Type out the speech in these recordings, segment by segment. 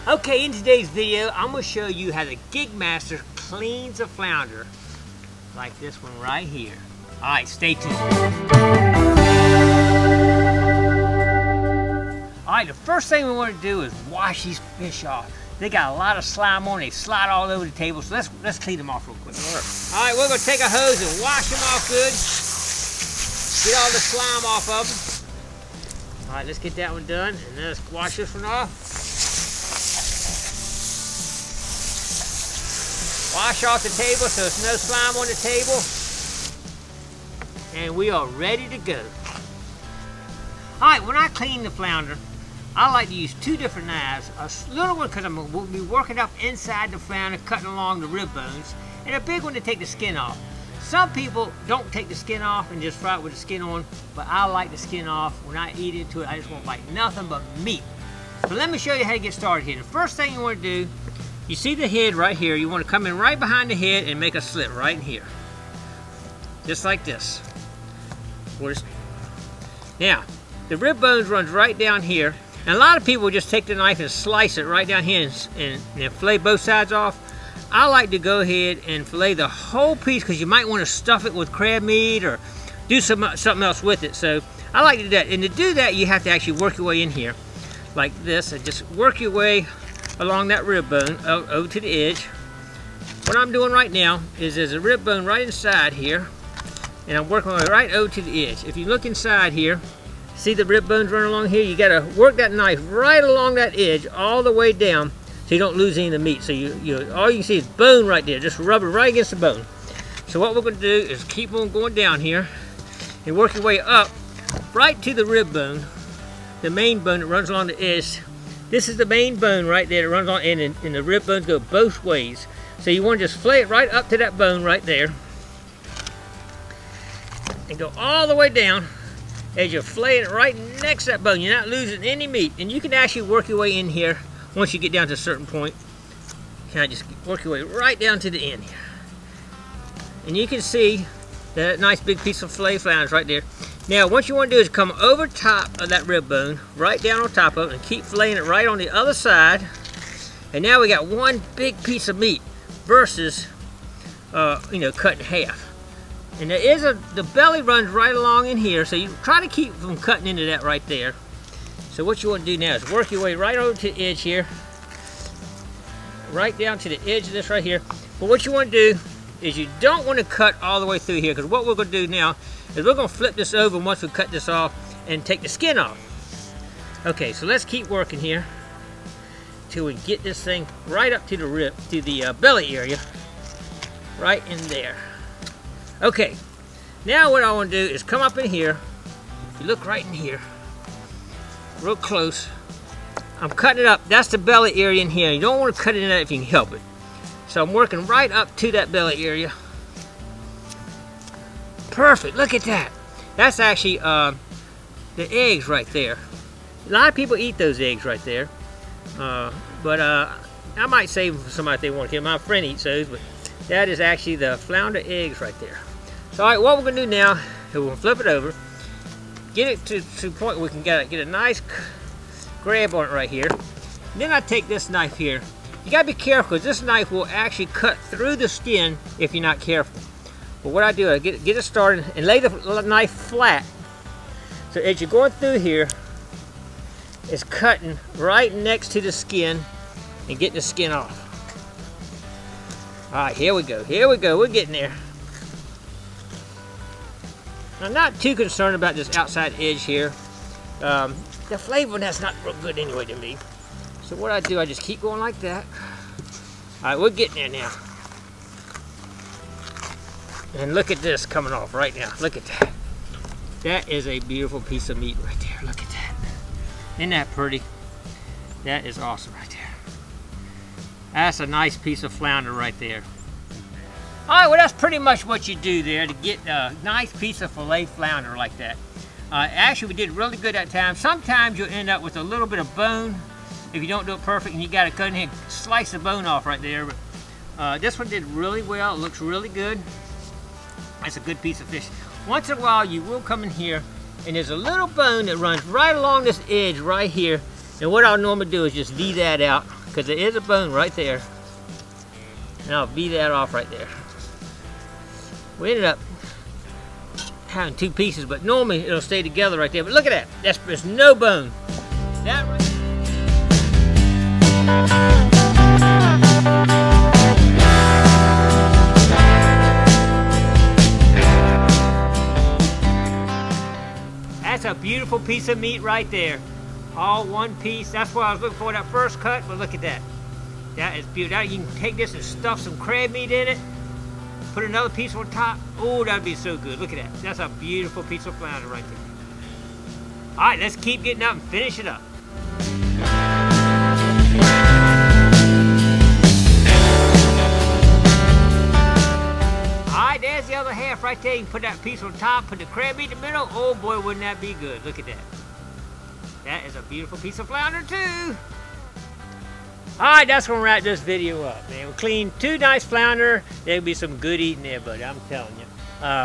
Okay, in today's video, I'm going to show you how the Gigmaster cleans a flounder. Like this one right here. Alright, stay tuned. Alright, the first thing we want to do is wash these fish off. They got a lot of slime on, they slide all over the table, so let's clean them off real quick. Alright, we're going to take a hose and wash them off good. Get all the slime off of them. Alright, let's get that one done, and then let's wash this one off. Wash off the table so there's no slime on the table. And we are ready to go. Alright, when I clean the flounder, I like to use two different knives. A little one because we'll be working up inside the flounder, cutting along the rib bones. And a big one to take the skin off. Some people don't take the skin off and just fry it with the skin on, but I like the skin off. When I eat into it, I just want like nothing but meat. So let me show you how to get started here. The first thing you want to do, you see the head right here. You want to come in right behind the head and make a slit right in here. Just like this. Now, the rib bones runs right down here. And a lot of people just take the knife and slice it right down here and fillet both sides off. I like to go ahead and fillet the whole piece because you might want to stuff it with crab meat or do something else with it. So I like to do that. And to do that, you have to actually work your way in here like this and just work your way along that rib bone over to the edge. What I'm doing right now is there's a rib bone right inside here, and I'm working my way right over to the edge. If you look inside here, see the rib bones running along here? You got to work that knife right along that edge all the way down so you don't lose any of the meat. So all you can see is bone right there, just rub it right against the bone. So what we're going to do is keep on going down here and work your way up right to the rib bone, the main bone that runs along the edge. This is the main bone right there that runs on, and the rib bones go both ways. So you want to just flay it right up to that bone right there. And go all the way down as you're flaying it right next to that bone. You're not losing any meat. And you can actually work your way in here once you get down to a certain point. Kind of just work your way right down to the end here. And you can see that nice big piece of fillet flounders right there. Now, what you want to do is come over top of that rib bone, right down on top of it, and keep filleting it right on the other side. And now we got one big piece of meat versus, cut in half. And there is the belly runs right along in here, so you try to keep from cutting into that right there. So what you want to do now is work your way right over to the edge here, right down to the edge of this right here. But what you want to do is you don't want to cut all the way through here, because what we're going to do now is we're going to flip this over once we cut this off and take the skin off. Okay, so let's keep working here till we get this thing right up to the rib, to the belly area, right in there. Okay, now what I want to do is come up in here. If you look right in here, real close, I'm cutting it up. That's the belly area in here. You don't want to cut it in that if you can help it. So I'm working right up to that belly area. Perfect, look at that. That's actually the eggs right there. A lot of people eat those eggs right there. But I might save them for somebody if they want to. My friend eats those, but that is actually the flounder eggs right there. So all right, what we're going to do now is we're going to flip it over, get it to the point where we can get a nice grab on it right here. And then I take this knife here. You got to be careful because this knife will actually cut through the skin if you're not careful. But what I do, I get it started and lay the knife flat. So as you're going through here, it's cutting right next to the skin and getting the skin off. All right, here we go. Here we go. We're getting there. I'm not too concerned about this outside edge here. The flavor that's not real good anyway to me. So what I do, I just keep going like that. All right, we're getting there now. And look at this coming off right now. Look at that. That is a beautiful piece of meat right there. Look at that. Isn't that pretty? That is awesome right there. That's a nice piece of flounder right there. All right, well, that's pretty much what you do there to get a nice piece of fillet flounder like that. Actually, we did really good that time. Sometimes you'll end up with a little bit of bone if you don't do it perfect, and you got to cut in and slice the bone off right there. But this one did really well. It looks really good. That's a good piece of fish. Once in a while, you will come in here, and there's a little bone that runs right along this edge right here. And what I'll normally do is just leave that out because there is a bone right there. And I'll beat that off right there. We ended up having 2 pieces, but normally it'll stay together right there. But look at that. There's no bone. That right. That's a beautiful piece of meat right there. All one piece. That's what I was looking for, that first cut, but look at that. That is beautiful. Now you can take this and stuff some crab meat in it. Put another piece on top. Oh, that'd be so good. Look at that. That's a beautiful piece of flounder right there. All right, let's keep getting up and finish it up. All right, there's the other half right there. You can put that piece on top, put the crab meat in the middle. Oh boy, wouldn't that be good. Look at that. That is a beautiful piece of flounder too. All right, that's gonna wrap this video up, man. We'll clean 2 nice flounder. There'll be some good eating there, buddy, I'm telling you.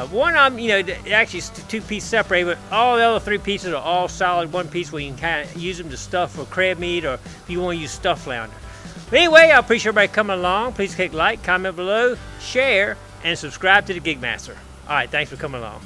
One of them, you know, actually it's 2 pieces separated, but all the other 3 pieces are all solid 1 piece where you can kind of use them to stuff for crab meat or if you want to use stuffed flounder. But anyway, I appreciate everybody coming along. Please click like, comment below, share, and subscribe to the Gigmaster. All right, thanks for coming along.